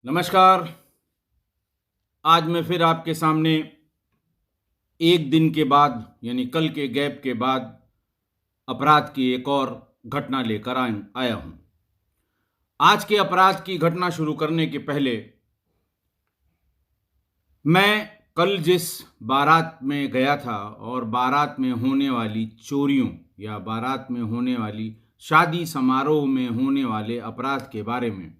नमस्कार। आज मैं फिर आपके सामने एक दिन के बाद यानी कल के गैप के बाद अपराध की एक और घटना लेकर आया हूं। आज के अपराध की घटना शुरू करने के पहले मैं कल जिस बारात में गया था और बारात में होने वाली चोरियों या बारात में होने वाली शादी समारोह में होने वाले अपराध के बारे में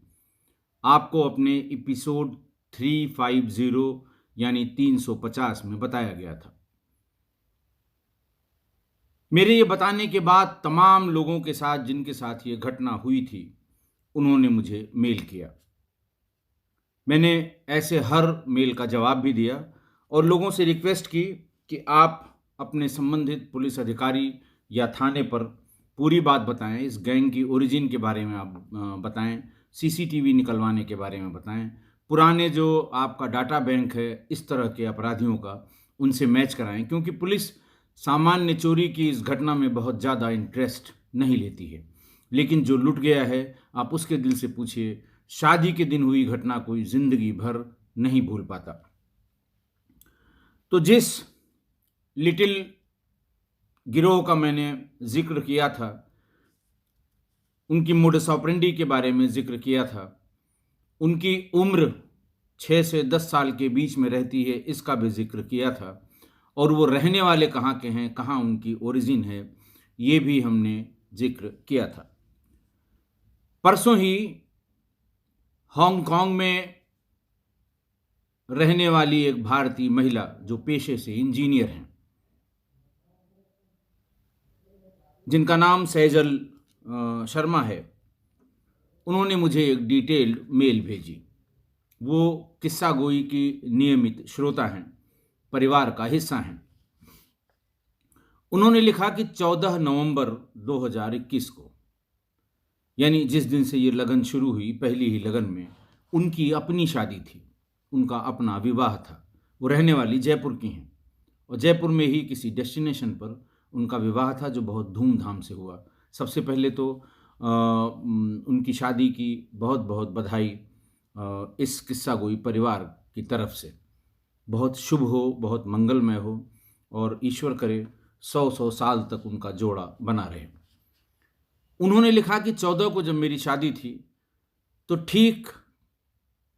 आपको अपने एपिसोड 350 यानी 350 में बताया गया था। मेरे ये बताने के बाद तमाम लोगों के साथ जिनके साथ ये घटना हुई थी उन्होंने मुझे मेल किया। मैंने ऐसे हर मेल का जवाब भी दिया और लोगों से रिक्वेस्ट की कि आप अपने संबंधित पुलिस अधिकारी या थाने पर पूरी बात बताएं, इस गैंग की ओरिजिन के बारे में आप बताएं, सीसीटीवी निकलवाने के बारे में बताएं, पुराने जो आपका डाटा बैंक है इस तरह के अपराधियों का उनसे मैच कराएं, क्योंकि पुलिस सामान्य चोरी की इस घटना में बहुत ज़्यादा इंटरेस्ट नहीं लेती है। लेकिन जो लुट गया है आप उसके दिल से पूछिए, शादी के दिन हुई घटना कोई जिंदगी भर नहीं भूल पाता। तो जिस लिटिल गिरोह का मैंने जिक्र किया था, उनकी मोडस ऑपरेंडी के बारे में जिक्र किया था, उनकी उम्र 6 से 10 साल के बीच में रहती है इसका भी जिक्र किया था, और वो रहने वाले कहाँ के हैं, कहाँ उनकी ओरिजिन है, ये भी हमने जिक्र किया था। परसों ही हांगकांग में रहने वाली एक भारतीय महिला जो पेशे से इंजीनियर हैं, जिनका नाम सैजल शर्मा है, उन्होंने मुझे एक डिटेल्ड मेल भेजी। वो किस्सा गोई की नियमित श्रोता हैं, परिवार का हिस्सा हैं। उन्होंने लिखा कि 14 नवंबर 2021 को, यानी जिस दिन से ये लगन शुरू हुई, पहली ही लगन में उनकी अपनी शादी थी, उनका अपना विवाह था। वो रहने वाली जयपुर की हैं और जयपुर में ही किसी डेस्टिनेशन पर उनका विवाह था जो बहुत धूमधाम से हुआ। सबसे पहले तो उनकी शादी की बहुत बहुत बधाई इस किस्सा गोई परिवार की तरफ से। बहुत शुभ हो, बहुत मंगलमय हो और ईश्वर करे 100 साल तक उनका जोड़ा बना रहे। उन्होंने लिखा कि 14 को जब मेरी शादी थी तो ठीक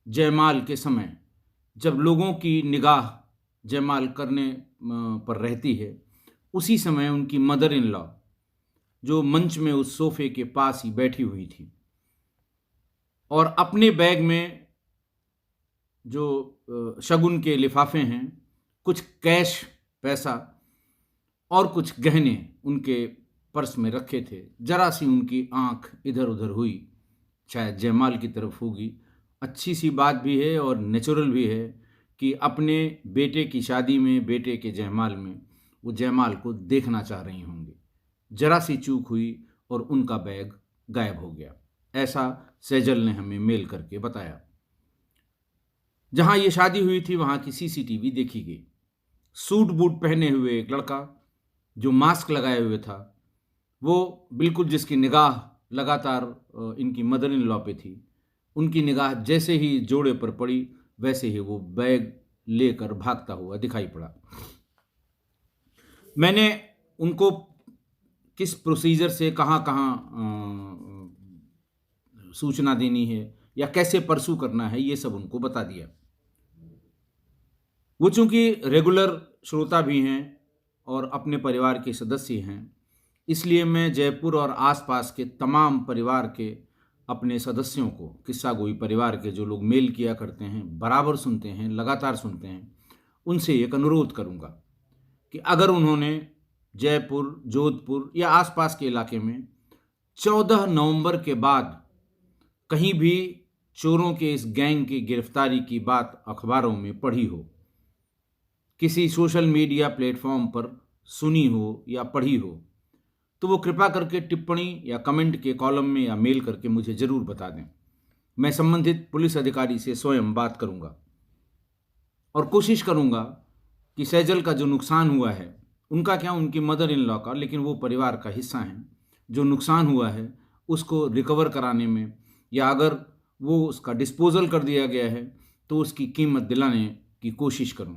जयमाल के समय, जब लोगों की निगाह जयमाल करने पर रहती है, उसी समय उनकी मदर इन लॉ जो मंच में उस सोफे के पास ही बैठी हुई थी और अपने बैग में जो शगुन के लिफाफे हैं, कुछ कैश पैसा और कुछ गहने उनके पर्स में रखे थे, जरा सी उनकी आंख इधर उधर हुई, शायद जयमाल की तरफ होगी। अच्छी सी बात भी है और नेचुरल भी है कि अपने बेटे की शादी में, बेटे के जयमाल में वो जयमाल को देखना चाह रही होंगी। जरा सी चूक हुई और उनका बैग गायब हो गया, ऐसा सैजल ने हमें मेल करके बताया। जहां ये शादी हुई थी वहां की सीसीटीवी देखी गई। सूट बूट पहने हुए एक लड़का जो मास्क लगाए हुए था, वो बिल्कुल जिसकी निगाह लगातार इनकी मदर इन लॉ पे थी, उनकी निगाह जैसे ही जोड़े पर पड़ी वैसे ही वो बैग लेकर भागता हुआ दिखाई पड़ा। मैंने उनको किस प्रोसीजर से कहाँ कहाँ सूचना देनी है या कैसे परसू करना है, ये सब उनको बता दिया। वो चूंकि रेगुलर श्रोता भी हैं और अपने परिवार के सदस्य हैं, इसलिए मैं जयपुर और आसपास के तमाम परिवार के अपने सदस्यों को, किस्सा गोई परिवार के जो लोग मेल किया करते हैं, बराबर सुनते हैं, लगातार सुनते हैं, उनसे एक अनुरोध करूंगा कि अगर उन्होंने जयपुर, जोधपुर या आसपास के इलाके में 14 नवंबर के बाद कहीं भी चोरों के इस गैंग की गिरफ्तारी की बात अखबारों में पढ़ी हो, किसी सोशल मीडिया प्लेटफॉर्म पर सुनी हो या पढ़ी हो, तो वो कृपा करके टिप्पणी या कमेंट के कॉलम में या मेल करके मुझे ज़रूर बता दें। मैं संबंधित पुलिस अधिकारी से स्वयं बात करूंगा और कोशिश करूंगा कि सैजल का जो नुकसान हुआ है, उनका क्या, उनकी मदर इन लॉ का, लेकिन वो परिवार का हिस्सा हैं, जो नुकसान हुआ है उसको रिकवर कराने में, या अगर वो उसका डिस्पोजल कर दिया गया है, तो उसकी कीमत दिलाने की कोशिश करूं।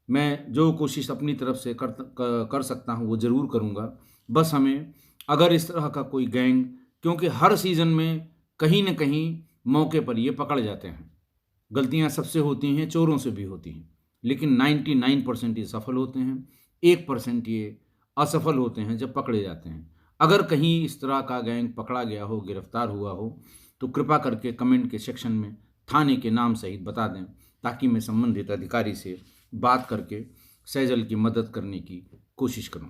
मैं जो कोशिश अपनी तरफ से कर सकता हूं वो ज़रूर करूंगा। बस हमें, अगर इस तरह का कोई गैंग, क्योंकि हर सीज़न में कहीं न कहीं मौके पर ये पकड़ जाते हैं। गलतियां सबसे होती हैं, चोरों से भी होती हैं, लेकिन 99% ये सफल होते हैं, 1% ये असफल होते हैं जब पकड़े जाते हैं। अगर कहीं इस तरह का गैंग पकड़ा गया हो, गिरफ्तार हुआ हो, तो कृपा करके कमेंट के सेक्शन में थाने के नाम सहित बता दें, ताकि मैं संबंधित अधिकारी से बात करके सैजल की मदद करने की कोशिश करूं।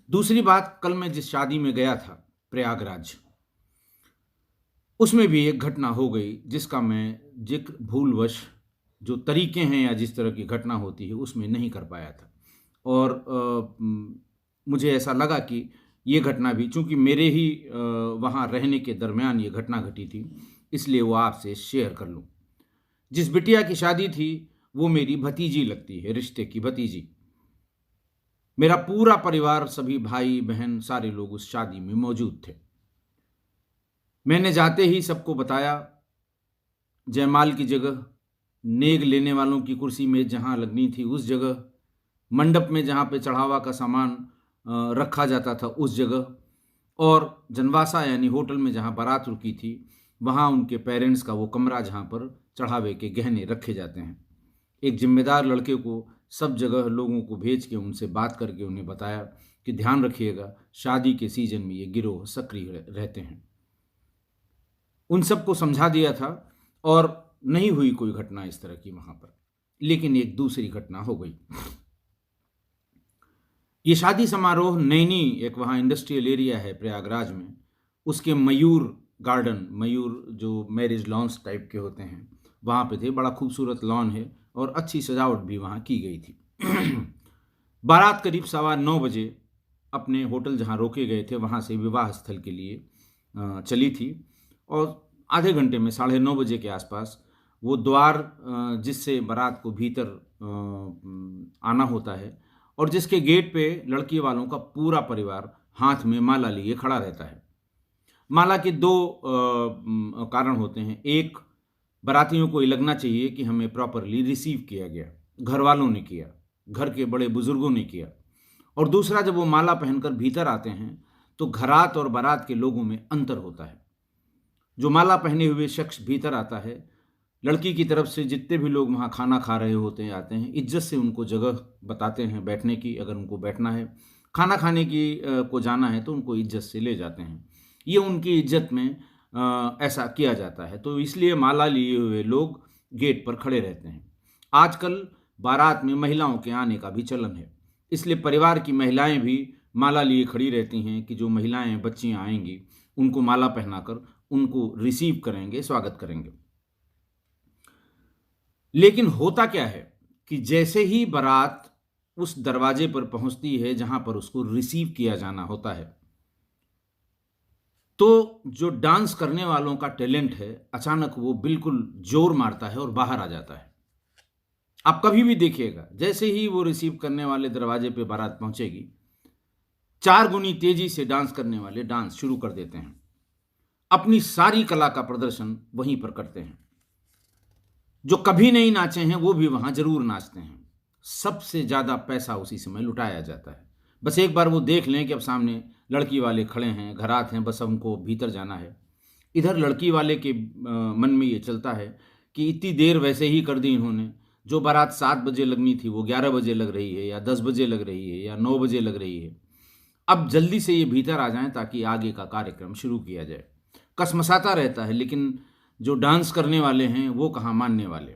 दूसरी बात, कल मैं जिस शादी में गया था प्रयागराज, उसमें भी एक घटना हो गई जिसका मैं जिक्र भूलवश, जो तरीके हैं या जिस तरह की घटना होती है उसमें नहीं कर पाया था। और मुझे ऐसा लगा कि ये घटना भी, चूंकि मेरे ही वहाँ रहने के दरमियान ये घटना घटी थी, इसलिए वो आपसे शेयर कर लूँ। जिस बिटिया की शादी थी वो मेरी भतीजी लगती है, रिश्ते की भतीजी। मेरा पूरा परिवार, सभी भाई बहन, सारे लोग उस शादी में मौजूद थे। मैंने जाते ही सबको बताया, जयमाल की जगह, नेग लेने वालों की कुर्सी में जहाँ लगनी थी उस जगह, मंडप में जहाँ पे चढ़ावा का सामान रखा जाता था उस जगह, और जनवासा यानी होटल में जहाँ बारात रुकी थी वहाँ उनके पेरेंट्स का वो कमरा जहाँ पर चढ़ावे के गहने रखे जाते हैं। एक जिम्मेदार लड़के को सब जगह लोगों को भेज के उनसे बात करके उन्हें बताया कि ध्यान रखिएगा, शादी के सीजन में ये गिरोह सक्रिय रहते हैं। उन सबको समझा दिया था और नहीं हुई कोई घटना इस तरह की वहाँ पर। लेकिन एक दूसरी घटना हो गई। ये शादी समारोह नैनी, एक वहाँ इंडस्ट्रियल एरिया है प्रयागराज में, उसके मयूर गार्डन, मयूर जो मैरिज लॉन्स टाइप के होते हैं, वहाँ पे थे। बड़ा खूबसूरत लॉन है और अच्छी सजावट भी वहाँ की गई थी। बारात करीब 9:15 बजे अपने होटल जहाँ रोके गए थे वहाँ से विवाह स्थल के लिए चली थी, और आधे घंटे में 9:30 बजे के आसपास वो द्वार जिससे बारात को भीतर आना होता है और जिसके गेट पे लड़की वालों का पूरा परिवार हाथ में माला लिए खड़ा रहता है। माला के दो कारण होते हैं। एक, बारातियों को ये लगना चाहिए कि हमें प्रॉपरली रिसीव किया गया, घर वालों ने किया, घर के बड़े बुजुर्गों ने किया। और दूसरा, जब वो माला पहनकर भीतर आते हैं तो घरात और बारात के लोगों में अंतर होता है। जो माला पहने हुए शख्स भीतर आता है, लड़की की तरफ से जितने भी लोग वहाँ खाना खा रहे होते हैं आते हैं, इज्जत से उनको जगह बताते हैं बैठने की, अगर उनको बैठना है, खाना खाने की को जाना है तो उनको इज्जत से ले जाते हैं। ये उनकी इज्जत में ऐसा किया जाता है, तो इसलिए माला लिए हुए लोग गेट पर खड़े रहते हैं। आजकल बारात में महिलाओं के आने का भी चलन है, इसलिए परिवार की महिलाएं भी माला लिए खड़ी रहती हैं कि जो महिलाएं, बच्चियां आएंगी उनको माला पहनाकर उनको रिसीव करेंगे, स्वागत करेंगे। लेकिन होता क्या है कि जैसे ही बारात उस दरवाजे पर पहुंचती है जहां पर उसको रिसीव किया जाना होता है, तो जो डांस करने वालों का टैलेंट है, अचानक वो बिल्कुल जोर मारता है और बाहर आ जाता है। आप कभी भी देखिएगा, जैसे ही वो रिसीव करने वाले दरवाजे पे बारात पहुंचेगी, 4 गुनी तेजी से डांस करने वाले डांस शुरू कर देते हैं, अपनी सारी कला का प्रदर्शन वहीं पर करते हैं। जो कभी नहीं नाचे हैं वो भी वहां जरूर नाचते हैं। सबसे ज्यादा पैसा उसी समय लुटाया जाता है। बस एक बार वो देख लें कि अब सामने लड़की वाले खड़े हैं, घरात हैं, बस हमको भीतर जाना है। इधर लड़की वाले के मन में ये चलता है कि इतनी देर वैसे ही कर दी इन्होंने, जो बारात 7 बजे लगनी थी वो 11 बजे लग रही है, या 10 बजे लग रही है, या 9 बजे लग रही है। अब जल्दी से ये भीतर आ जाएं ताकि आगे का कार्यक्रम शुरू किया जाए। कसमसाता रहता है, लेकिन जो डांस करने वाले हैं वो कहाँ मानने वाले।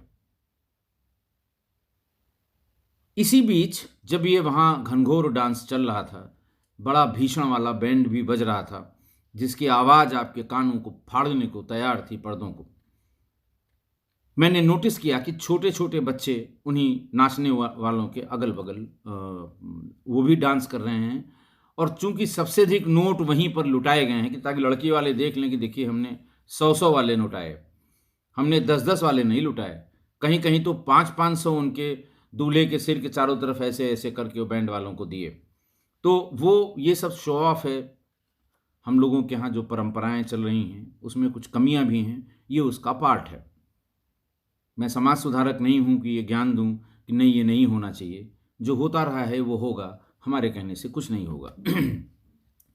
इसी बीच जब ये वहाँ घनघोर डांस चल रहा था, बड़ा भीषण वाला बैंड भी बज रहा था जिसकी आवाज़ आपके कानों को फाड़ने को तैयार थी, पर्दों को। मैंने नोटिस किया कि छोटे छोटे बच्चे उन्हीं नाचने वालों के अगल बगल वो भी डांस कर रहे हैं, और चूंकि सबसे अधिक नोट वहीं पर लुटाए गए हैं कि ताकि लड़की वाले देख लें कि देखिए हमने 100 वाले लुटाए, हमने 10 वाले नहीं लुटाए। कहीं कहीं तो 500 उनके दूल्हे के सिर के चारों तरफ ऐसे ऐसे करके वो बैंड वालों को दिए। तो वो ये सब शो ऑफ है। हम लोगों के यहाँ जो परंपराएं चल रही हैं उसमें कुछ कमियां भी हैं, ये उसका पार्ट है। मैं समाज सुधारक नहीं हूं कि ये ज्ञान दूं कि नहीं, ये नहीं होना चाहिए। जो होता रहा है वो होगा, हमारे कहने से कुछ नहीं होगा।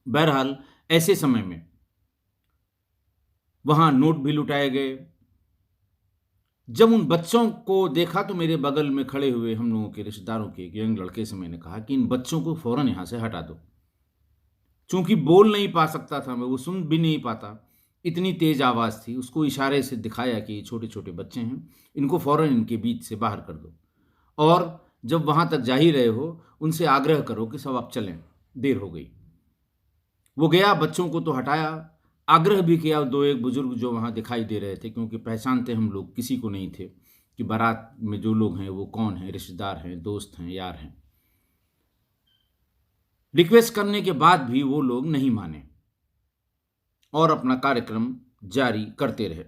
बहरहाल ऐसे समय में वहां नोट भी लुटाए गए। जब उन बच्चों को देखा तो मेरे बगल में खड़े हुए हम लोगों के रिश्तेदारों के एक यंग लड़के से मैंने कहा कि इन बच्चों को फौरन यहां से हटा दो। चूंकि बोल नहीं पा सकता था मैं, वो सुन भी नहीं पाता, इतनी तेज आवाज थी। उसको इशारे से दिखाया कि ये छोटे छोटे बच्चे हैं, इनको फौरन इनके बीच से बाहर कर दो। और जब वहां तक जा ही रहे हो, उनसे आग्रह करो कि सब आप चलें, देर हो गई। वो गया, बच्चों को तो हटाया, आग्रह भी किया। दो एक बुजुर्ग जो वहां दिखाई दे रहे थे, क्योंकि पहचानते हम लोग किसी को नहीं थे कि बारात में जो लोग हैं वो कौन है, रिश्तेदार हैं, दोस्त हैं, यार हैं। रिक्वेस्ट करने के बाद भी वो लोग नहीं माने और अपना कार्यक्रम जारी करते रहे।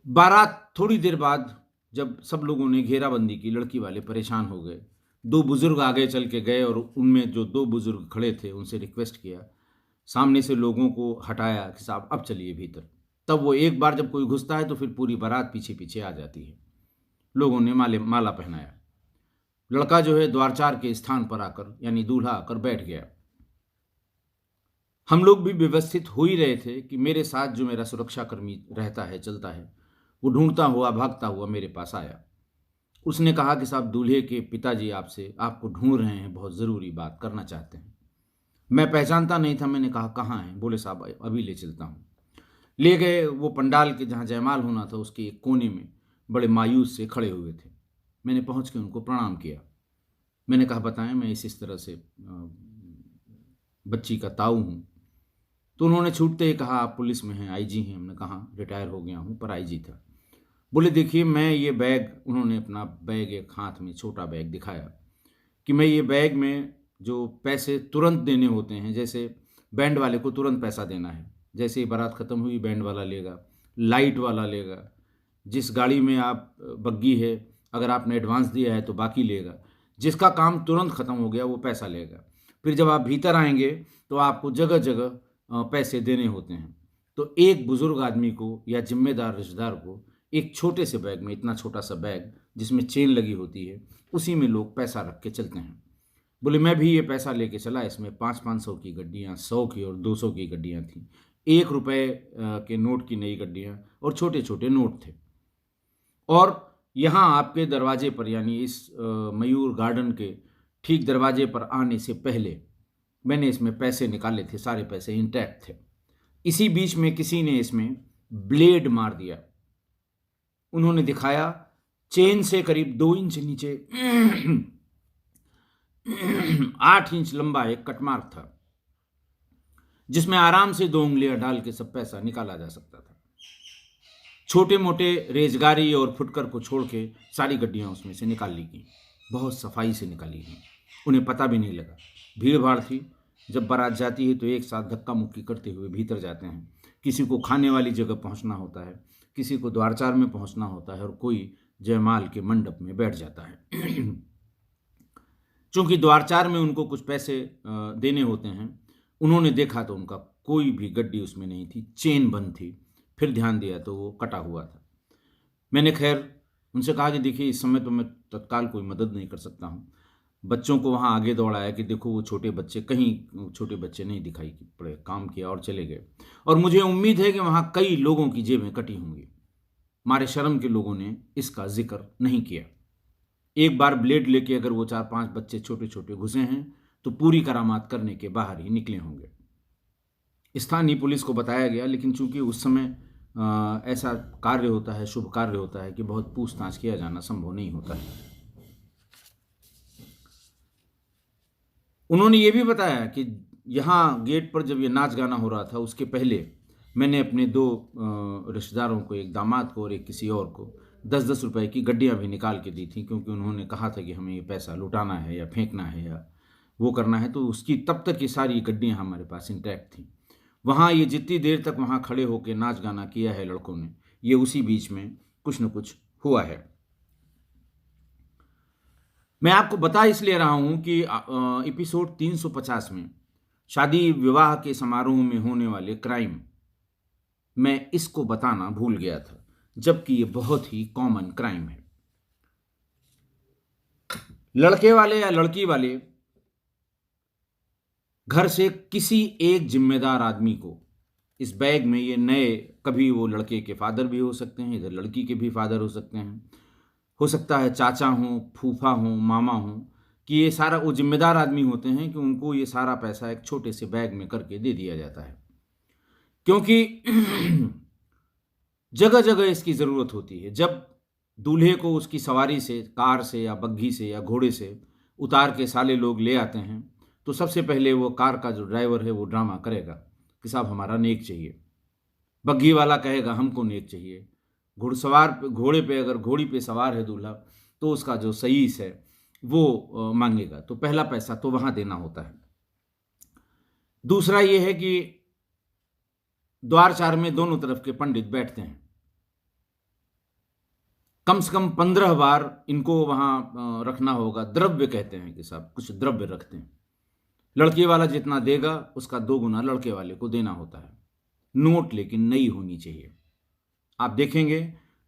बारात थोड़ी देर बाद जब सब लोगों ने घेराबंदी की, लड़की वाले परेशान हो गए। दो बुजुर्ग आगे चल के गए और उनमें जो दो बुजुर्ग खड़े थे उनसे रिक्वेस्ट किया, सामने से लोगों को हटाया कि साहब अब चलिए भीतर। तब वो एक बार जब कोई घुसता है तो फिर पूरी बारात पीछे पीछे आ जाती है। लोगों ने माला पहनाया। लड़का जो है द्वारचार के स्थान पर आकर, यानी दूल्हा आकर बैठ गया। हम लोग भी व्यवस्थित हो ही रहे थे कि मेरे साथ जो मेरा सुरक्षाकर्मी रहता है, चलता है, वो ढूंढता हुआ भागता हुआ मेरे पास आया। उसने कहा कि साहब दूल्हे के पिताजी आपको ढूंढ रहे हैं, बहुत ज़रूरी बात करना चाहते हैं। मैं पहचानता नहीं था। मैंने कहा कहाँ हैं? बोले साहब अभी ले चलता हूँ। ले गए। वो पंडाल के जहाँ जयमाल होना था उसके एक कोने में बड़े मायूस से खड़े हुए थे। मैंने पहुँच के उनको प्रणाम किया। मैंने कहा बताएं, मैं इस तरह से बच्ची का ताऊ हूँ। तो उन्होंने छूटते ही कहा आप पुलिस में हैं, आईजी हैं। हमने कहा रिटायर हो गया हूँ, पर आईजी था। बोले देखिए मैं ये बैग, उन्होंने अपना बैग एक हाथ में छोटा बैग दिखाया कि मैं ये बैग में जो पैसे तुरंत देने होते हैं, जैसे बैंड वाले को तुरंत पैसा देना है, जैसे ही बारात ख़त्म हुई बैंड वाला लेगा, लाइट वाला लेगा, जिस गाड़ी में आप बग्गी है अगर आपने एडवांस दिया है तो बाकी लेगा, जिसका काम तुरंत ख़त्म हो गया वो पैसा लेगा। फिर जब आप भीतर आएंगे तो आपको जगह जगह पैसे देने होते हैं। तो एक बुज़ुर्ग आदमी को या जिम्मेदार रिश्तेदार को एक छोटे से बैग में, इतना छोटा सा बैग जिसमें चेन लगी होती है, उसी में लोग पैसा रख के चलते हैं। बोले मैं भी ये पैसा लेके चला। इसमें 500-500 की गड्डियाँ, 100 की और 200 की गड्डियाँ थीं, 1 रुपये के नोट की नई गड्डियाँ और छोटे छोटे नोट थे। और यहाँ आपके दरवाजे पर, यानी इस मयूर गार्डन के ठीक दरवाजे पर आने से पहले मैंने इसमें पैसे निकाले थे, सारे पैसे इंटैक्ट थे। इसी बीच में किसी ने इसमें ब्लेड मार दिया। उन्होंने दिखाया, चेन से करीब 2 इंच नीचे 8 इंच लंबा एक कटमार्क था, जिसमें आराम से 2 उंगलियां डाल के सब पैसा निकाला जा सकता था। छोटे मोटे रेजगारी और फुटकर को छोड़ के सारी गड्डियां उसमें से निकाल ली गई, बहुत सफाई से निकाली गई। उन्हें पता भी नहीं लगा। भीड़ भाड़ थी। जब बारात जाती है तो एक साथ धक्का मुक्की करते हुए भीतर जाते हैं। किसी को खाने वाली जगह पहुंचना होता है, किसी को द्वारचार में पहुंचना होता है और कोई जयमाल के मंडप में बैठ जाता है। चूंकि द्वारचार में उनको कुछ पैसे देने होते हैं, उन्होंने देखा तो उनका कोई भी गड्डी उसमें नहीं थी, चेन बंद थी। फिर ध्यान दिया तो वो कटा हुआ था। मैंने खैर उनसे कहा कि देखिए इस समय तो मैं तत्काल कोई मदद नहीं कर सकता हूँ। बच्चों को वहाँ आगे दौड़ाया कि देखो वो छोटे बच्चे, कहीं छोटे बच्चे नहीं दिखाई पड़े। काम किया और चले गए। और मुझे उम्मीद है कि वहाँ कई लोगों की जेबें कटी होंगी। मारे शर्म के लोगों ने इसका जिक्र नहीं किया। एक बार ब्लेड लेके अगर वो 4-5 बच्चे छोटे छोटे घुसे हैं तो पूरी करामात करने के बाहर ही निकले होंगे। स्थानीय पुलिस को बताया गया, लेकिन चूंकि उस समय ऐसा कार्य होता है, शुभ कार्य होता है कि बहुत पूछताछ किया जाना संभव नहीं होता है। उन्होंने ये भी बताया कि यहाँ गेट पर जब ये नाच गाना हो रहा था उसके पहले मैंने अपने 2 रिश्तेदारों को, एक दामाद को और एक किसी और को 10-10 रुपए की गड्डियाँ भी निकाल के दी थी, क्योंकि उन्होंने कहा था कि हमें ये पैसा लुटाना है या फेंकना है या वो करना है। तो उसकी तब तक ये सारी गड्डियाँ हमारे पास इंटैक्ट थी। वहाँ ये जितनी देर तक वहाँ खड़े होकर नाच गाना किया है लड़कों ने, ये उसी बीच में कुछ न कुछ हुआ है। मैं आपको बता इसलिए रहा हूं कि एपिसोड 350 में शादी विवाह के समारोह में होने वाले क्राइम मैं इसको बताना भूल गया था, जबकि ये बहुत ही कॉमन क्राइम है। लड़के वाले या लड़की वाले घर से किसी एक जिम्मेदार आदमी को इस बैग में ये नए, कभी वो लड़के के फादर भी हो सकते हैं, इधर लड़की के भी फादर हो सकते हैं, हो सकता है चाचा हों, फूफा हों, मामा हों, कि ये सारा वो जिम्मेदार आदमी होते हैं कि उनको ये सारा पैसा एक छोटे से बैग में करके दे दिया जाता है, क्योंकि जगह जगह इसकी ज़रूरत होती है। जब दूल्हे को उसकी सवारी से, कार से या बग्घी से या घोड़े से उतार के साले लोग ले आते हैं, तो सबसे पहले वो कार का जो ड्राइवर है वो ड्रामा करेगा कि साहब हमारा नेक चाहिए। बग्घी वाला कहेगा हमको नेक चाहिए। घुड़सवार घोड़े पे, अगर घोड़ी पे सवार है दूल्हा, तो उसका जो सईस है वो मांगेगा। तो पहला पैसा तो वहाँ देना होता है। दूसरा ये है कि द्वार चार में दोनों तरफ के पंडित बैठते हैं। कम से कम 15 बार इनको वहाँ रखना होगा। द्रव्य कहते हैं कि साहब कुछ द्रव्य रखते हैं। लड़के वाला जितना देगा उसका 2 गुना लड़के वाले को देना होता है। नोट लेकिन नई होनी चाहिए। आप देखेंगे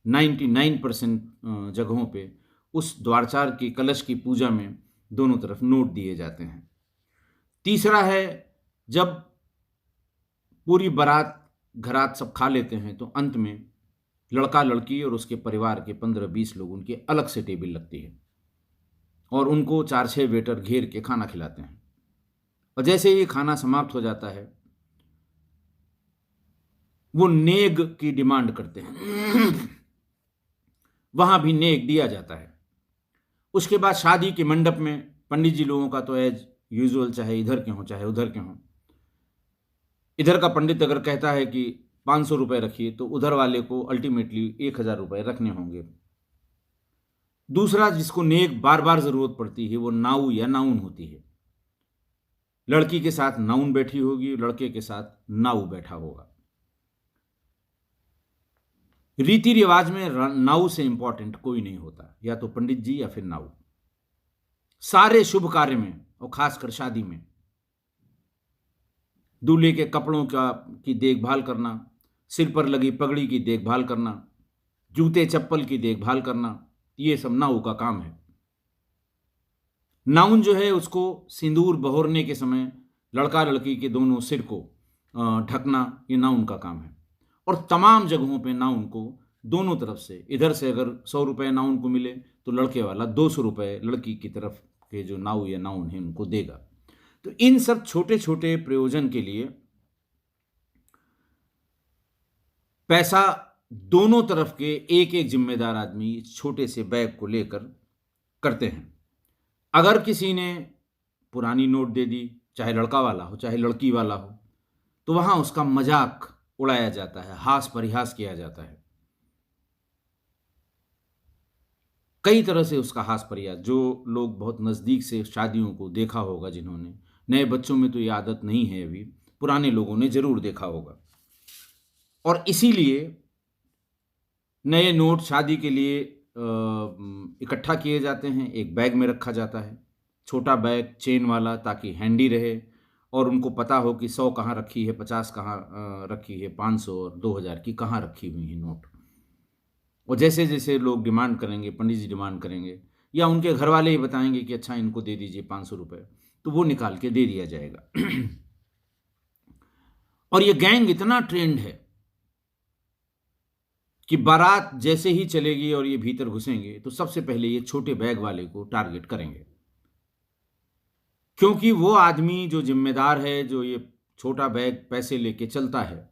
99% जगहों पे उस द्वारचार की कलश की पूजा में दोनों तरफ नोट दिए जाते हैं। तीसरा है, जब पूरी बारात घरात सब खा लेते हैं तो अंत में लड़का लड़की और उसके परिवार के 15-20 लोग उनके अलग से टेबल लगती है और उनको 4-6 वेटर घेर के खाना खिलाते हैं। और जैसे ही खाना समाप्त हो जाता है वो नेग की डिमांड करते हैं। वहां भी नेग दिया जाता है। उसके बाद शादी के मंडप में पंडित जी लोगों का तो एज यूजुअल, चाहे इधर के हों चाहे उधर के हों, इधर का पंडित अगर कहता है कि 500 रुपये रखिए तो उधर वाले को अल्टीमेटली 1000 रुपये रखने होंगे। दूसरा जिसको नेक बार बार जरूरत पड़ती है वो नाऊ या नाउन होती है। लड़की के साथ नाउन बैठी होगी, लड़के के साथ नाऊ बैठा होगा। रीति रिवाज में नाऊ से इंपॉर्टेंट कोई नहीं होता, या तो पंडित जी या फिर नाऊ। सारे शुभ कार्य में और खासकर शादी में दूल्हे के कपड़ों की देखभाल करना, सिर पर लगी पगड़ी की देखभाल करना, जूते चप्पल की देखभाल करना, ये सब नाऊ का काम है। नाउन जो है उसको सिंदूर बहोरने के समय लड़का लड़की के दोनों सिर को ढकना, ये नाउन का काम है। और तमाम जगहों पे नाउन को दोनों तरफ से, इधर से अगर 100 रुपये नाउन को मिले तो लड़के वाला 200 रुपये लड़की की तरफ के जो नाऊ या नाउन है उनको देगा। तो इन सब छोटे छोटे प्रयोजन के लिए पैसा दोनों तरफ के एक एक जिम्मेदार आदमी इस छोटे से बैग को लेकर करते हैं। अगर किसी ने पुरानी नोट दे दी, चाहे लड़का वाला हो चाहे लड़की वाला हो, तो वहां उसका मजाक उड़ाया जाता है, हास परिहास किया जाता है। कई तरह से उसका हास परिहास, जो लोग बहुत नज़दीक से शादियों को देखा होगा, जिन्होंने, नए बच्चों में तो ये आदत नहीं है अभी, पुराने लोगों ने जरूर देखा होगा। और इसीलिए नए नोट शादी के लिए इकट्ठा किए जाते हैं, एक बैग में रखा जाता है, छोटा बैग चेन वाला, ताकि हैंडी रहे और उनको पता हो कि 100 कहाँ रखी है, 50 कहाँ रखी है, 500 और 2000 की कहाँ रखी हुई है नोट। और जैसे जैसे लोग डिमांड करेंगे, पंडित जी डिमांड करेंगे या उनके घर वाले ही बताएंगे कि अच्छा इनको दे दीजिए 500 रुपये, तो वो निकाल के दे दिया जाएगा। और ये गैंग इतना ट्रेंड है कि बारात जैसे ही चलेगी और ये भीतर घुसेंगे तो सबसे पहले ये छोटे बैग वाले को टारगेट करेंगे, क्योंकि वो आदमी जो जिम्मेदार है, जो ये छोटा बैग पैसे लेके चलता है,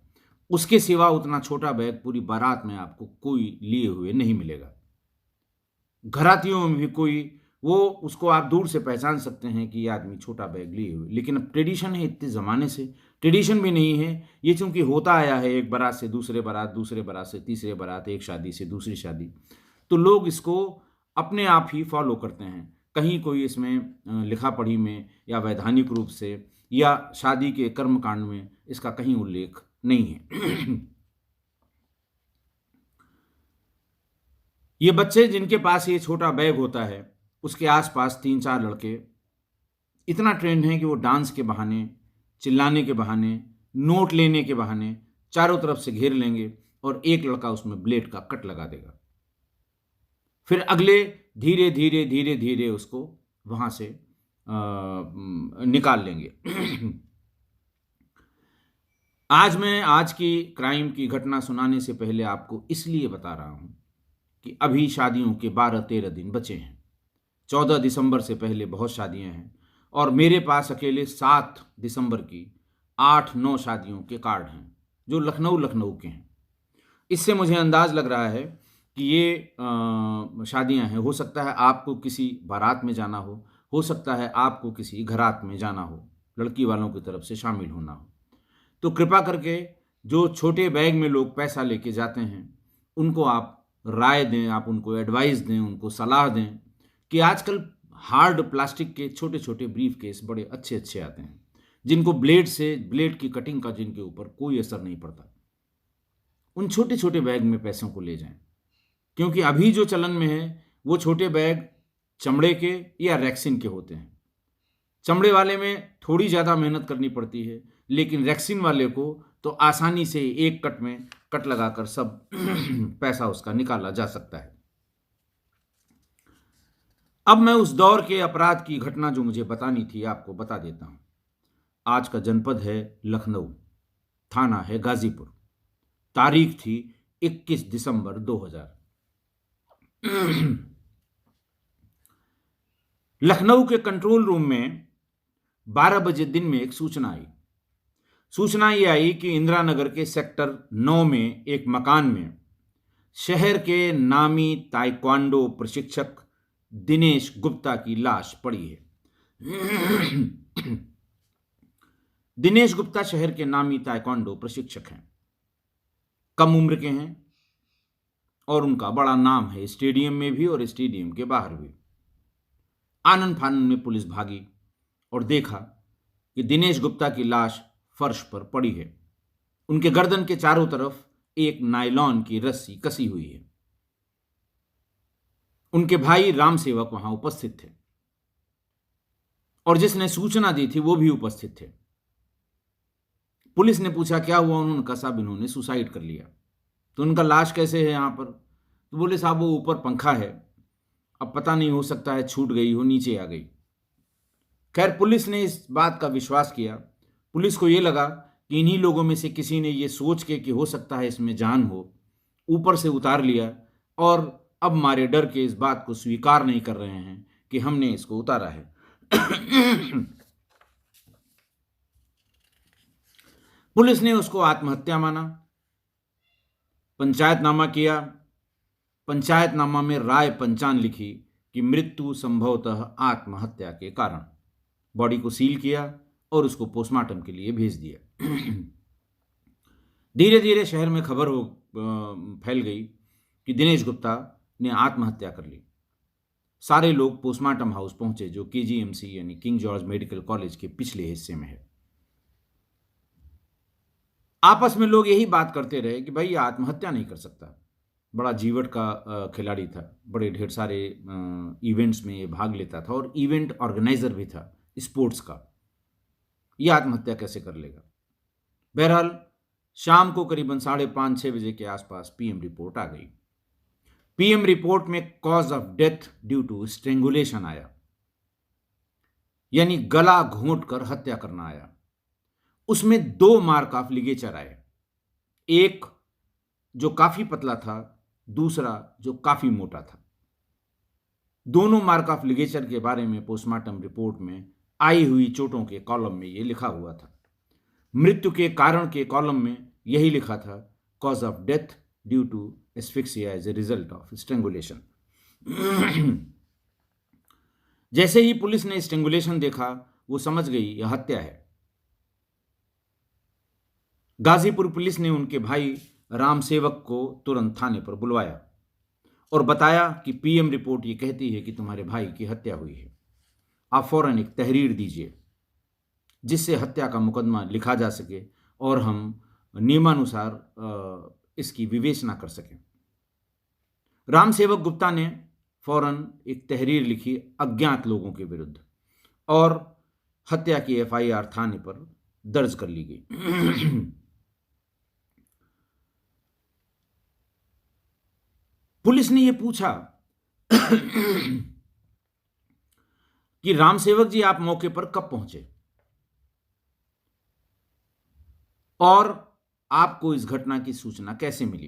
उसके सिवा उतना छोटा बैग पूरी बारात में आपको कोई लिए हुए नहीं मिलेगा। घरातियों में भी कोई, वो उसको आप दूर से पहचान सकते हैं कि ये आदमी छोटा बैग लिए हुए। लेकिन अब ट्रेडिशन है, इतने ज़माने से ट्रेडिशन भी नहीं है ये, चूंकि होता आया है एक बारात से दूसरे बारात, दूसरे बारात से तीसरे बारात, एक शादी से दूसरी शादी, तो लोग इसको अपने आप ही फॉलो करते हैं। कहीं कोई इसमें लिखा पढ़ी में या वैधानिक रूप से या शादी के कर्मकांड में इसका कहीं उल्लेख नहीं है। ये बच्चे जिनके पास ये छोटा बैग होता है, उसके आसपास 3-4 लड़के इतना ट्रेंड हैं कि वो डांस के बहाने, चिल्लाने के बहाने, नोट लेने के बहाने चारों तरफ से घेर लेंगे और एक लड़का उसमें ब्लेड का कट लगा देगा। फिर अगले धीरे धीरे धीरे धीरे उसको वहां से निकाल लेंगे। आज मैं आज की क्राइम की घटना सुनाने से पहले आपको इसलिए बता रहा हूं कि अभी शादियों के 12-13 दिन बचे हैं। 14 दिसंबर से पहले बहुत शादियां हैं और मेरे पास अकेले 7 दिसंबर की 8-9 शादियों के कार्ड हैं जो लखनऊ के हैं। इससे मुझे अंदाज लग रहा है कि ये शादियां हैं। हो सकता है आपको किसी बारात में जाना हो सकता है आपको किसी घरात में जाना हो, लड़की वालों की तरफ से शामिल होना हो। तो कृपा करके जो छोटे बैग में लोग पैसा लेके जाते हैं उनको आप राय दें, आप उनको एडवाइस दें, उनको सलाह दें कि आजकल हार्ड प्लास्टिक के छोटे छोटे ब्रीफ केस बड़े अच्छे अच्छे आते हैं जिनको ब्लेड की कटिंग का जिनके ऊपर कोई असर नहीं पड़ता। उन छोटे छोटे बैग में पैसों को ले जाएं, क्योंकि अभी जो चलन में है वो छोटे बैग चमड़े के या रैक्सिन के होते हैं। चमड़े वाले में थोड़ी ज़्यादा मेहनत करनी पड़ती है, लेकिन रैक्सिन वाले को तो आसानी से एक कट में कट लगाकर सब पैसा उसका निकाला जा सकता है। अब मैं उस दौर के अपराध की घटना जो मुझे बतानी थी आपको बता देता हूं। आज का जनपद है लखनऊ, थाना है गाजीपुर, तारीख थी 21 दिसंबर 2000। लखनऊ के कंट्रोल रूम में 12 बजे दिन में एक सूचना ये आई कि इंदिरा नगर के सेक्टर 9 में एक मकान में शहर के नामी ताइक्वांडो प्रशिक्षक दिनेश गुप्ता की लाश पड़ी है। दिनेश गुप्ता शहर के नामी ताइक्वांडो प्रशिक्षक हैं, कम उम्र के हैं और उनका बड़ा नाम है स्टेडियम में भी और स्टेडियम के बाहर भी। आनन फानन में पुलिस भागी और देखा कि दिनेश गुप्ता की लाश फर्श पर पड़ी है। उनके गर्दन के चारों तरफ एक नायलॉन की रस्सी कसी हुई है। उनके भाई राम सेवक वहां उपस्थित थे और जिसने सूचना दी थी वो भी उपस्थित थे। पुलिस ने पूछा क्या हुआ, उन्होंने कहा साहब इन्होंने सुसाइड कर लिया। तो उनका लाश कैसे है यहां पर? तो बोले साहब वो ऊपर पंखा है, अब पता नहीं, हो सकता है छूट गई हो, नीचे आ गई। खैर पुलिस ने इस बात का विश्वास किया। पुलिस को यह लगा कि इन्हीं लोगों में से किसी ने ये सोच के कि हो सकता है इसमें जान हो, ऊपर से उतार लिया और अब मारे डर के इस बात को स्वीकार नहीं कर रहे हैं कि हमने इसको उतारा है। पुलिस ने उसको आत्महत्या माना, पंचायतनामा किया। पंचायतनामा में राय पंचांग लिखी कि मृत्यु संभवतः आत्महत्या के कारण। बॉडी को सील किया और उसको पोस्टमार्टम के लिए भेज दिया। धीरे धीरे शहर में खबर फैल गई कि दिनेश गुप्ता ने आत्महत्या कर ली। सारे लोग पोस्टमार्टम हाउस पहुंचे जो KGMC यानी किंग जॉर्ज मेडिकल कॉलेज के पिछले हिस्से में है। आपस में लोग यही बात करते रहे कि भाई ये आत्महत्या नहीं कर सकता, बड़ा जीवट का खिलाड़ी था, बड़े ढेर सारे इवेंट्स में ये भाग लेता था और इवेंट ऑर्गेनाइजर भी था स्पोर्ट्स का, ये आत्महत्या कैसे कर लेगा। बहरहाल शाम को करीबन 5:30-6 बजे के आसपास PM रिपोर्ट आ गई। PM रिपोर्ट में cause of death due to strangulation आया, यानी गला घोंट कर हत्या करना आया। उसमें 2 मार्क ऑफ लिगेचर आए, एक जो काफी पतला था, दूसरा जो काफी मोटा था। दोनों मार्क ऑफ लिगेचर के बारे में पोस्टमार्टम रिपोर्ट में आई हुई चोटों के कॉलम में यह लिखा हुआ था। मृत्यु के कारण के कॉलम में यही लिखा था cause of death due to asphyxia as a result of strangulation. जैसे ही पुलिस ने स्ट्रेंगुलेशन देखा वो समझ गई यह हत्या है। गाजीपुर पुलिस ने उनके भाई राम सेवक को तुरंत थाने पर बुलवाया और बताया कि PM रिपोर्ट ये कहती है कि तुम्हारे भाई की हत्या हुई है, आप फौरन एक तहरीर दीजिए जिससे हत्या का मुकदमा लिखा जा सके और हम नियमानुसार इसकी विवेचना कर सकें। राम सेवक गुप्ता ने फौरन एक तहरीर लिखी अज्ञात लोगों के विरुद्ध और हत्या की FIR थाने पर दर्ज कर ली गई। पुलिस ने ये पूछा कि रामसेवक जी आप मौके पर कब पहुंचे और आपको इस घटना की सूचना कैसे मिली,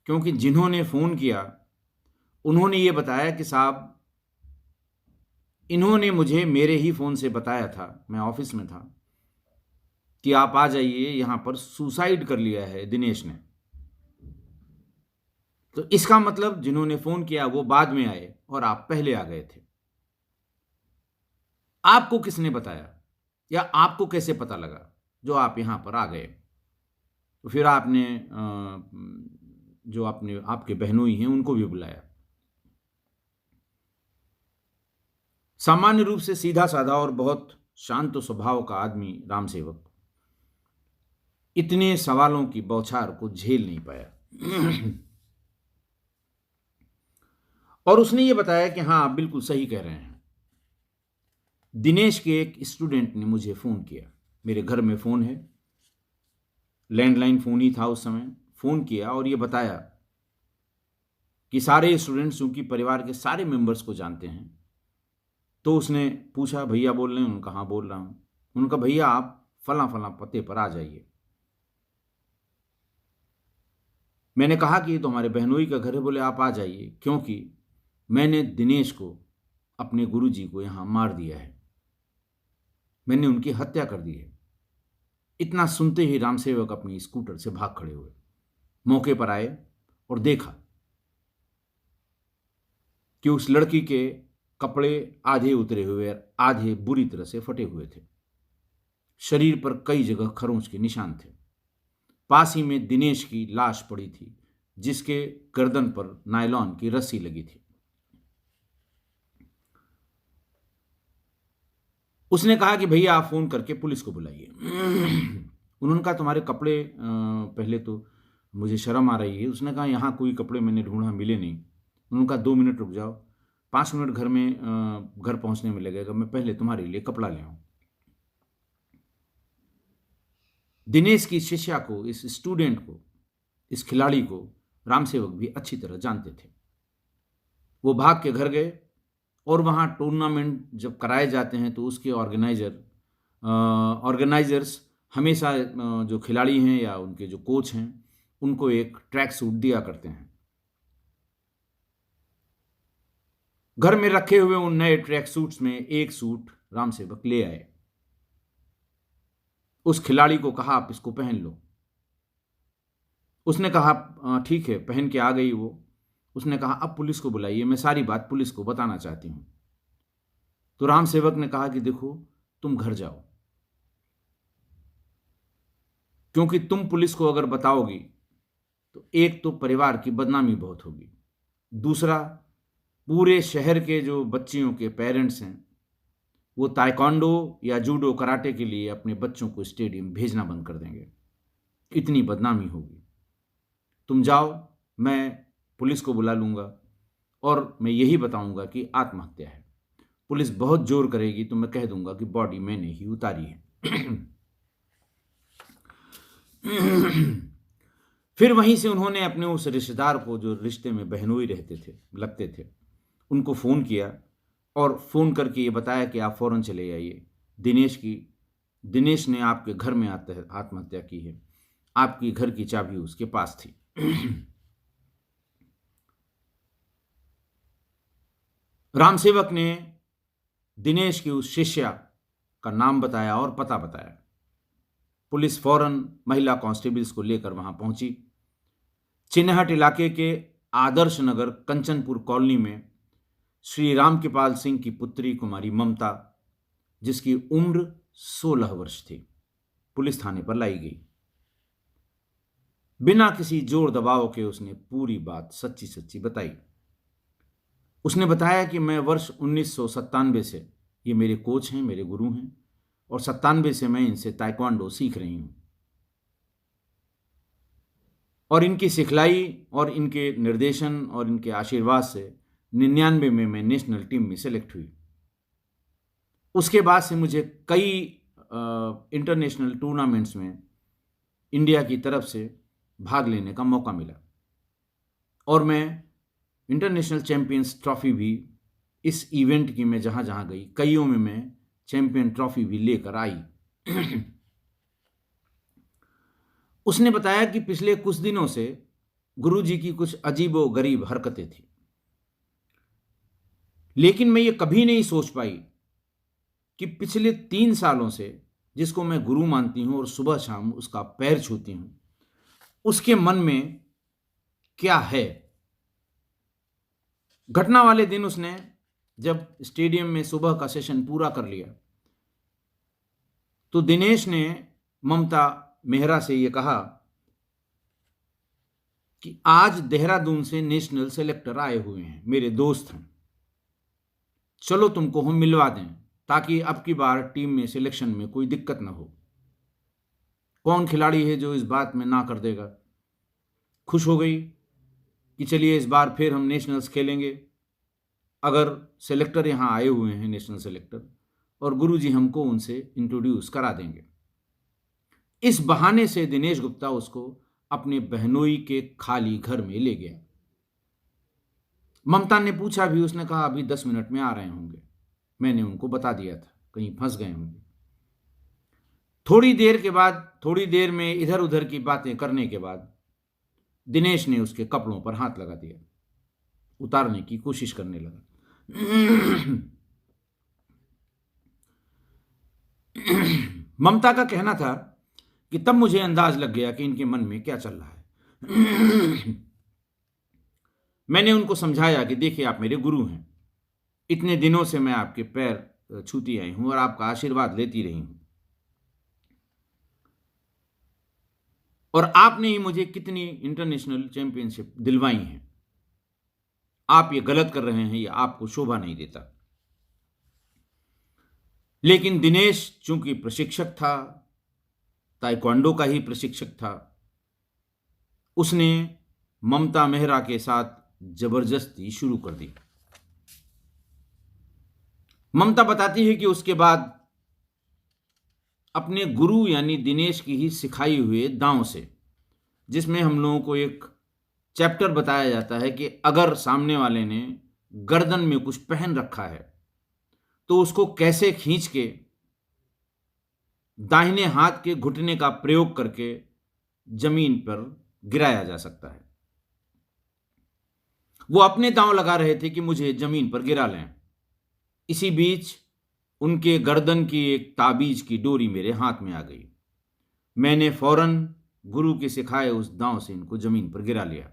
क्योंकि जिन्होंने फोन किया उन्होंने ये बताया कि साहब इन्होंने मुझे मेरे ही फोन से बताया था, मैं ऑफिस में था, कि आप आ जाइए, यहां पर सुसाइड कर लिया है दिनेश ने। तो इसका मतलब जिन्होंने फोन किया वो बाद में आए और आप पहले आ गए थे। आपको किसने बताया या आपको कैसे पता लगा जो आप यहां पर आ गए? तो फिर आपने जो आपने आपके बहनोई हैं उनको भी बुलाया। सामान्य रूप से सीधा साधा और बहुत शांत स्वभाव का आदमी रामसेवक इतने सवालों की बौछार को झेल नहीं पाया और उसने ये बताया कि हाँ आप बिल्कुल सही कह रहे हैं, दिनेश के एक स्टूडेंट ने मुझे फ़ोन किया, मेरे घर में फ़ोन है, लैंडलाइन फ़ोन ही था उस समय, फ़ोन किया और ये बताया कि सारे स्टूडेंट्स उनकी परिवार के सारे मेंबर्स को जानते हैं। तो उसने पूछा भैया बोल रहे हैं? उन्होंने कहा हाँ बोल रहा हूँ। उन्होंने कहा भैया आप फलां फलां पते पर आ जाइए। मैंने कहा कि ये तो हमारे बहनोई का घर है। बोले आप आ जाइए, क्योंकि मैंने दिनेश को, अपने गुरुजी को यहाँ मार दिया है, मैंने उनकी हत्या कर दी है। इतना सुनते ही रामसेवक अपनी स्कूटर से भाग खड़े हुए, मौके पर आए और देखा कि उस लड़की के कपड़े आधे उतरे हुए, आधे बुरी तरह से फटे हुए थे, शरीर पर कई जगह खरोंच के निशान थे। पास ही में दिनेश की लाश पड़ी थी, जिसके गर्दन पर नायलॉन की रस्सी लगी थी। उसने कहा कि भैया आप फोन करके पुलिस को बुलाइए। उन्होंने कहा तुम्हारे कपड़े, पहले तो मुझे शर्म आ रही है। उसने कहा यहाँ कोई कपड़े मैंने ढूंढा, मिले नहीं। उन्होंने कहा 2 मिनट रुक जाओ, 5 मिनट घर पहुंचने में लगेगा, मैं पहले तुम्हारे लिए कपड़ा ले आऊं। दिनेश की शिष्या को, इस स्टूडेंट को, इस खिलाड़ी को रामसेवक भी अच्छी तरह जानते थे। वो भाग के घर गए और वहाँ टूर्नामेंट जब कराए जाते हैं तो उसके ऑर्गेनाइजर्स हमेशा जो खिलाड़ी हैं या उनके जो कोच हैं उनको एक ट्रैक सूट दिया करते हैं। घर में रखे हुए उन नए ट्रैक सूट्स में एक सूट रामसेवक ले आए। उस खिलाड़ी को कहा आप इसको पहन लो। उसने कहा ठीक है, पहन के आ गई वो। उसने कहा अब पुलिस को बुलाइए, मैं सारी बात पुलिस को बताना चाहती हूं। तो रामसेवक ने कहा कि देखो तुम घर जाओ, क्योंकि तुम पुलिस को अगर बताओगी तो एक तो परिवार की बदनामी बहुत होगी, दूसरा पूरे शहर के जो बच्चियों के पेरेंट्स हैं वो ताइक्वांडो या जूडो कराटे के लिए अपने बच्चों को स्टेडियम भेजना बंद कर देंगे, इतनी बदनामी होगी। तुम जाओ, मैं पुलिस को बुला लूँगा और मैं यही बताऊँगा कि आत्महत्या है। पुलिस बहुत जोर करेगी तो मैं कह दूँगा कि बॉडी मैंने ही उतारी है। फिर वहीं से उन्होंने अपने उस रिश्तेदार को, जो रिश्ते में बहनोई लगते थे, उनको फ़ोन किया और फ़ोन करके ये बताया कि आप फ़ौरन चले आइए, दिनेश ने आपके घर में आत्महत्या की है, आपकी घर की चाबी उसके पास थी। रामसेवक ने दिनेश की उस शिष्या का नाम बताया और पता बताया। पुलिस फौरन महिला कांस्टेबल्स को लेकर वहां पहुंची। चिन्हट इलाके के आदर्श नगर कंचनपुर कॉलोनी में श्री राम कृपाल सिंह की पुत्री कुमारी ममता, जिसकी उम्र 16 वर्ष थी, पुलिस थाने पर लाई गई। बिना किसी जोर दबाव के उसने पूरी बात सच्ची सच्ची बताई। उसने बताया कि मैं वर्ष 1997 से, ये मेरे कोच हैं, मेरे गुरु हैं, और 97 से मैं इनसे ताइक्वांडो सीख रही हूं और इनकी सिखलाई और इनके निर्देशन और इनके आशीर्वाद से 99 में मैं नेशनल टीम में सेलेक्ट हुई। उसके बाद से मुझे कई इंटरनेशनल टूर्नामेंट्स में इंडिया की तरफ से भाग लेने का मौका मिला और मैं इंटरनेशनल चैंपियंस ट्रॉफी भी इस इवेंट की मैं जहाँ जहाँ गई कईयों में मैं चैंपियन ट्रॉफी भी लेकर आई। उसने बताया कि पिछले कुछ दिनों से गुरुजी की कुछ अजीबो गरीब हरकतें थी, लेकिन मैं ये कभी नहीं सोच पाई कि पिछले 3 सालों से जिसको मैं गुरु मानती हूं और सुबह शाम उसका पैर छूती हूं, उसके मन में क्या है। घटना वाले दिन उसने जब स्टेडियम में सुबह का सेशन पूरा कर लिया तो दिनेश ने ममता मेहरा से यह कहा कि आज देहरादून से नेशनल सेलेक्टर आए हुए हैं, मेरे दोस्त हैं, चलो तुमको हम मिलवा दें ताकि अब की बार टीम में सिलेक्शन में कोई दिक्कत ना हो। कौन खिलाड़ी है जो इस बात में ना कर देगा। खुश हो गई कि चलिए इस बार फिर हम नेशनल्स खेलेंगे, अगर सेलेक्टर यहाँ आए हुए हैं नेशनल सेलेक्टर, और गुरुजी हमको उनसे इंट्रोड्यूस करा देंगे। इस बहाने से दिनेश गुप्ता उसको अपने बहनोई के खाली घर में ले गया। ममता ने पूछा भी, उसने कहा अभी 10 मिनट में आ रहे होंगे। मैंने उनको बता दिया था कहीं फंस गए होंगे। थोड़ी देर में इधर उधर की बातें करने के बाद दिनेश ने उसके कपड़ों पर हाथ लगा दिया, उतारने की कोशिश करने लगा। ममता का कहना था कि तब मुझे अंदाज लग गया कि इनके मन में क्या चल रहा है। मैंने उनको समझाया कि देखिए आप मेरे गुरु हैं, इतने दिनों से मैं आपके पैर छूती आई हूं और आपका आशीर्वाद लेती रही हूं, और आपने ही मुझे कितनी इंटरनेशनल चैंपियनशिप दिलवाई हैं। आप ये गलत कर रहे हैं, ये आपको शोभा नहीं देता। लेकिन दिनेश चूंकि प्रशिक्षक था, ताइक्वांडो का ही प्रशिक्षक था, उसने ममता मेहरा के साथ जबरदस्ती शुरू कर दी। ममता बताती है कि उसके बाद अपने गुरु यानी दिनेश की ही सिखाई हुए दांव से, जिसमें हम लोगों को एक चैप्टर बताया जाता है कि अगर सामने वाले ने गर्दन में कुछ पहन रखा है तो उसको कैसे खींच के दाहिने हाथ के घुटने का प्रयोग करके जमीन पर गिराया जा सकता है। वो अपने दांव लगा रहे थे कि मुझे जमीन पर गिरा लें। इसी बीच उनके गर्दन की एक ताबीज की डोरी मेरे हाथ में आ गई। मैंने फौरन गुरु के सिखाए उस दांव से इनको जमीन पर गिरा लिया।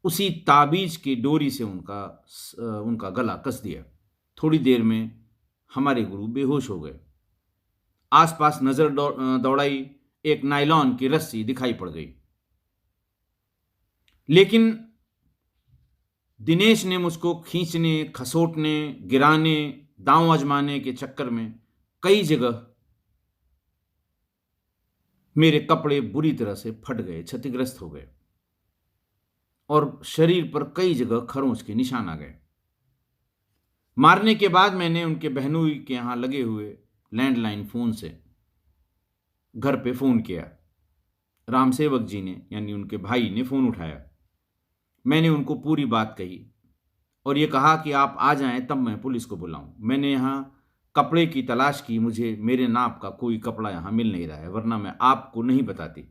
उसी ताबीज की डोरी से उनका गला कस दिया। थोड़ी देर में हमारे गुरु बेहोश हो गए। आसपास नजर दौड़ाई, एक नायलॉन की रस्सी दिखाई पड़ गई, लेकिन दिनेश ने मुझको खींचने, खसोटने, गिराने, दांव आजमाने के चक्कर में कई जगह मेरे कपड़े बुरी तरह से फट गए, क्षतिग्रस्त हो गए, और शरीर पर कई जगह खरोंच के निशान आ गए। मारने के बाद मैंने उनके बहनोई के यहाँ लगे हुए लैंडलाइन फोन से घर पे फोन किया। राम सेवक जी ने यानी उनके भाई ने फोन उठाया। मैंने उनको पूरी बात कही और ये कहा कि आप आ जाएं तब मैं पुलिस को बुलाऊं। मैंने यहाँ कपड़े की तलाश की, मुझे मेरे नाप का कोई कपड़ा यहाँ मिल नहीं रहा है, वरना मैं आपको नहीं बताती,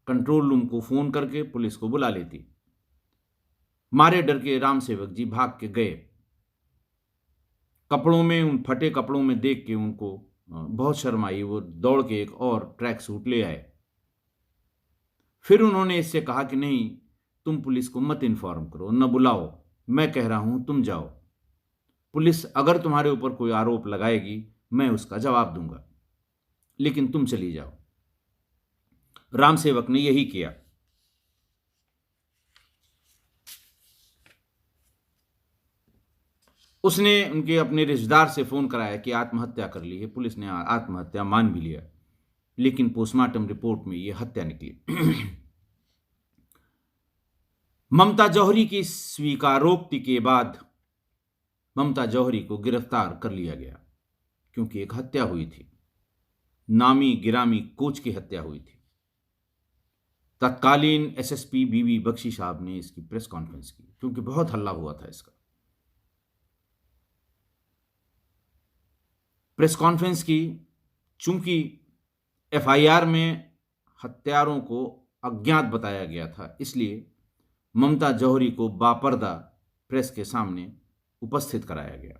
कंट्रोल रूम को फोन करके पुलिस को बुला लेती। मारे डर के राम सेवक जी भाग के गए। कपड़ों में, उन फटे कपड़ों में देख के उनको बहुत शर्म आई। वो दौड़ के एक और ट्रैक सूट ले आए। फिर उन्होंने इससे कहा कि नहीं, तुम पुलिस को मत इन्फॉर्म करो, न बुलाओ, मैं कह रहा हूं तुम जाओ। पुलिस अगर तुम्हारे ऊपर कोई आरोप लगाएगी मैं उसका जवाब दूंगा, लेकिन तुम चली जाओ। राम सेवक ने यही किया। उसने उनके अपने रिश्तेदार से फोन कराया कि आत्महत्या कर ली है। पुलिस ने आत्महत्या मान भी लिया, लेकिन पोस्टमार्टम रिपोर्ट में यह हत्या निकली। ममता जौहरी की स्वीकारोक्ति के बाद ममता जौहरी को गिरफ्तार कर लिया गया, क्योंकि एक हत्या हुई थी, नामी गिरामी कोच की हत्या हुई थी। तत्कालीन एसएसपी बीबी बख्शी साहब ने इसकी प्रेस कॉन्फ्रेंस की, क्योंकि बहुत हल्ला हुआ था इसका। प्रेस कॉन्फ्रेंस की, चूंकि एफआईआर में हत्यारों को अज्ञात बताया गया था, इसलिए ममता जौहरी को बापर्दा प्रेस के सामने उपस्थित कराया गया।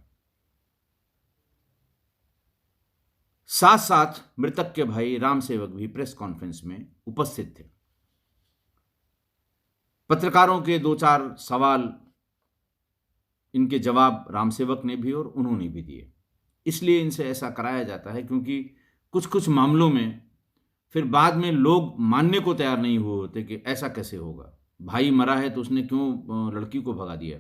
साथ साथ मृतक के भाई राम सेवक भी प्रेस कॉन्फ्रेंस में उपस्थित थे। पत्रकारों के 2-4 सवाल, इनके जवाब राम सेवक ने भी और उन्होंने भी दिए। इसलिए इनसे ऐसा कराया जाता है क्योंकि कुछ कुछ मामलों में फिर बाद में लोग मानने को तैयार नहीं हुए होते कि ऐसा कैसे होगा, भाई मरा है तो उसने क्यों लड़की को भगा दिया।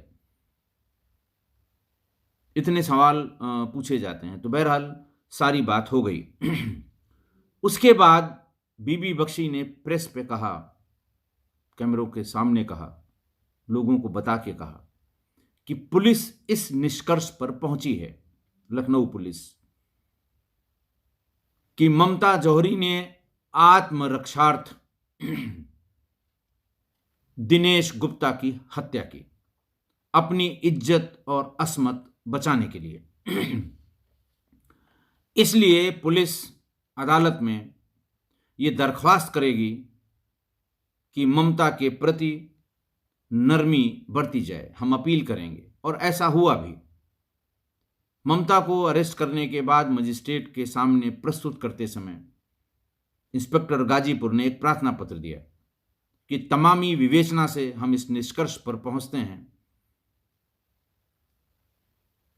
इतने सवाल पूछे जाते हैं। तो बहरहाल सारी बात हो गई। उसके बाद बीबी बख्शी ने प्रेस पे कहा, कैमरों के सामने कहा, लोगों को बता के कहा कि पुलिस इस निष्कर्ष पर पहुंची है, लखनऊ पुलिस, कि ममता जौहरी ने आत्मरक्षार्थ दिनेश गुप्ता की हत्या की, अपनी इज्जत और अस्मत बचाने के लिए। इसलिए पुलिस अदालत में ये दरख्वास्त करेगी कि ममता के प्रति नरमी बरती जाए। हम अपील करेंगे, और ऐसा हुआ भी। ममता को अरेस्ट करने के बाद मजिस्ट्रेट के सामने प्रस्तुत करते समय इंस्पेक्टर गाजीपुर ने एक प्रार्थना पत्र दिया कि तमामी विवेचना से हम इस निष्कर्ष पर पहुंचते हैं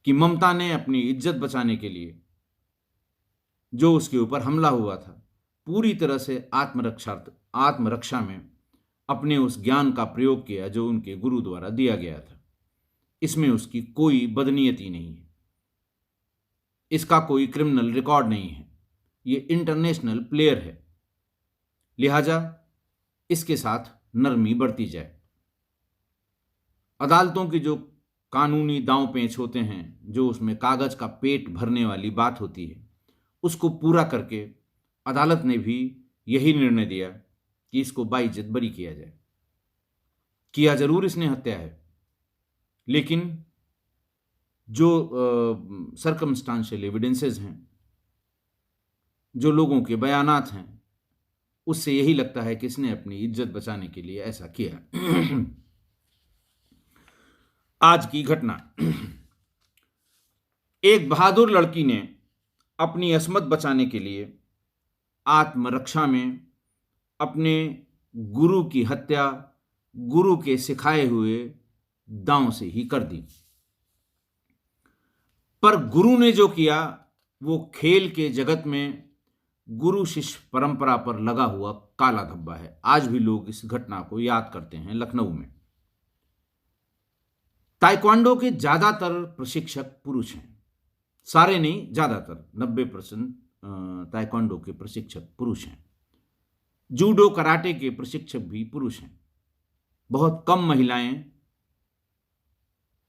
कि ममता ने अपनी इज्जत बचाने के लिए जो उसके ऊपर हमला हुआ था, पूरी तरह से आत्मरक्षा में अपने उस ज्ञान का प्रयोग किया जो उनके गुरु द्वारा दिया गया था। इसमें उसकी कोई बदनीयती नहीं है, इसका कोई क्रिमिनल रिकॉर्ड नहीं है, ये इंटरनेशनल प्लेयर है, लिहाजा इसके साथ नरमी बरती जाए। अदालतों की जो कानूनी दांव पेच होते हैं, जो उसमें कागज का पेट भरने वाली बात होती है, उसको पूरा करके अदालत ने भी यही निर्णय दिया कि इसको बाइज्जत बरी किया जाए। किया जरूर इसने हत्या है, लेकिन जो सर्कमस्टांशियल एविडेंसेस हैं, जो लोगों के बयानात हैं, उससे यही लगता है कि इसने अपनी इज्जत बचाने के लिए ऐसा किया। आज की घटना, एक बहादुर लड़की ने अपनी अस्मत बचाने के लिए आत्मरक्षा में अपने गुरु की हत्या गुरु के सिखाए हुए दांव से ही कर दी। पर गुरु ने जो किया वो खेल के जगत में गुरु शिष्य परंपरा पर लगा हुआ काला धब्बा है। आज भी लोग इस घटना को याद करते हैं। लखनऊ में ताइक्वांडो के ज्यादातर प्रशिक्षक पुरुष हैं, सारे नहीं, ज्यादातर 90% ताइक्वांडो के प्रशिक्षक पुरुष हैं। जूडो कराटे के प्रशिक्षक भी पुरुष हैं। बहुत कम महिलाएं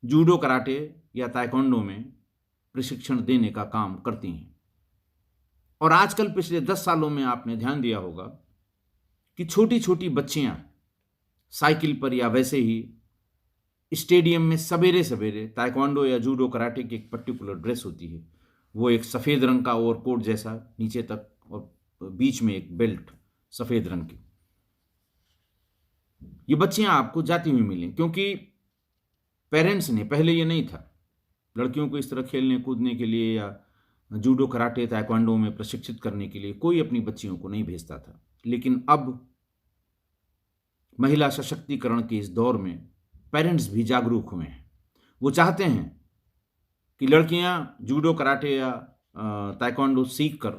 जूडो कराटे या ताइक्वांडो में प्रशिक्षण देने का काम करती हैं। और आजकल पिछले 10 सालों में आपने ध्यान दिया होगा कि छोटी छोटी बच्चियां साइकिल पर या वैसे ही स्टेडियम में सवेरे सवेरे ताइक्वांडो या जूडो कराटे की एक पर्टिकुलर ड्रेस होती है, वो एक सफ़ेद रंग का ओवरकोट जैसा नीचे तक और बीच में एक बेल्ट सफ़ेद रंग की, ये बच्चियां आपको जाती हुई मिलें, क्योंकि पेरेंट्स ने, पहले ये नहीं था, लड़कियों को इस तरह खेलने कूदने के लिए या जूडो कराटे ताइक्वांडो में प्रशिक्षित करने के लिए कोई अपनी बच्चियों को नहीं भेजता था। लेकिन अब महिला सशक्तिकरण के इस दौर में पेरेंट्स भी जागरूक हुए हैं। वो चाहते हैं कि लड़कियां जूडो कराटे या ताइक्वांडो सीख कर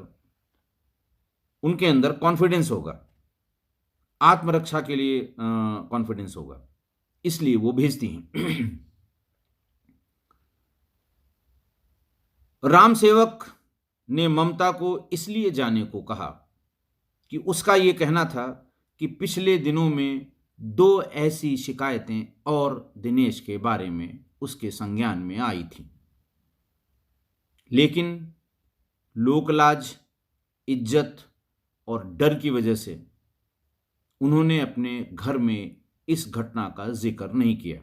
उनके अंदर कॉन्फिडेंस होगा, आत्मरक्षा के लिए कॉन्फिडेंस होगा, इसलिए वो भेजती हैं। राम सेवक ने ममता को इसलिए जाने को कहा कि उसका ये कहना था कि पिछले दिनों में 2 ऐसी शिकायतें और दिनेश के बारे में उसके संज्ञान में आई थी, लेकिन लोकलाज, इज्जत और डर की वजह से उन्होंने अपने घर में इस घटना का जिक्र नहीं किया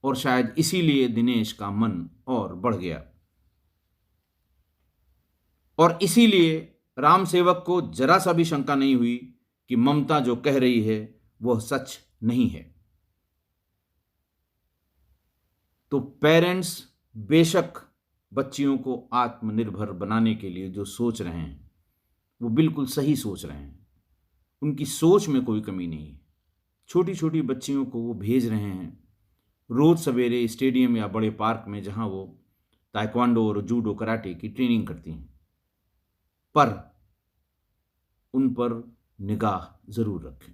और शायद इसीलिए दिनेश का मन और बढ़ गया। और इसीलिए राम सेवक को जरा सा भी शंका नहीं हुई कि ममता जो कह रही है वह सच नहीं है। तो पेरेंट्स बेशक बच्चियों को आत्मनिर्भर बनाने के लिए जो सोच रहे हैं वो बिल्कुल सही सोच रहे हैं, उनकी सोच में कोई कमी नहीं है। छोटी छोटी बच्चियों को वो भेज रहे हैं रोज सवेरे स्टेडियम या बड़े पार्क में जहां वो ताइक्वांडो और जूडो कराटे की ट्रेनिंग करती हैं, पर उन पर निगाह जरूर रखें।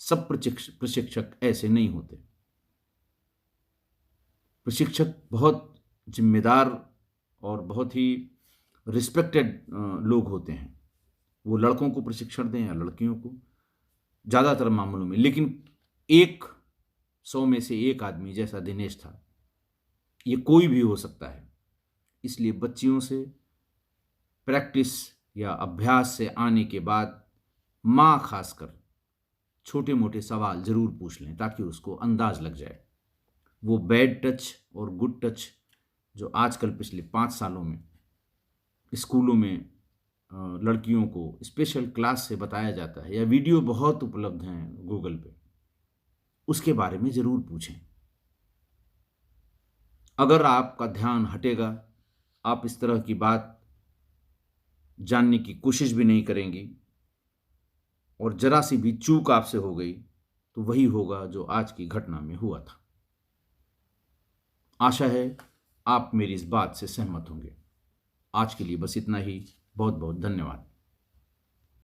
सब प्रशिक्षक ऐसे नहीं होते। प्रशिक्षक बहुत जिम्मेदार और बहुत ही रिस्पेक्टेड लोग होते हैं। वो लड़कों को प्रशिक्षण दें या लड़कियों को, ज़्यादातर मामलों में। लेकिन 100 में से एक आदमी जैसा दिनेश था, ये कोई भी हो सकता है। इसलिए बच्चियों से प्रैक्टिस या अभ्यास से आने के बाद माँ खासकर छोटे मोटे सवाल ज़रूर पूछ लें ताकि उसको अंदाज लग जाए। वो बैड टच और गुड टच जो आजकल पिछले 5 सालों में स्कूलों में लड़कियों को स्पेशल क्लास से बताया जाता है या वीडियो बहुत उपलब्ध हैं गूगल पे, उसके बारे में ज़रूर पूछें। अगर आपका ध्यान हटेगा, आप इस तरह की बात जानने की कोशिश भी नहीं करेंगी और जरा सी भी चूक आपसे हो गई तो वही होगा जो आज की घटना में हुआ था। आशा है आप मेरी इस बात से सहमत होंगे। आज के लिए बस इतना ही। बहुत बहुत धन्यवाद।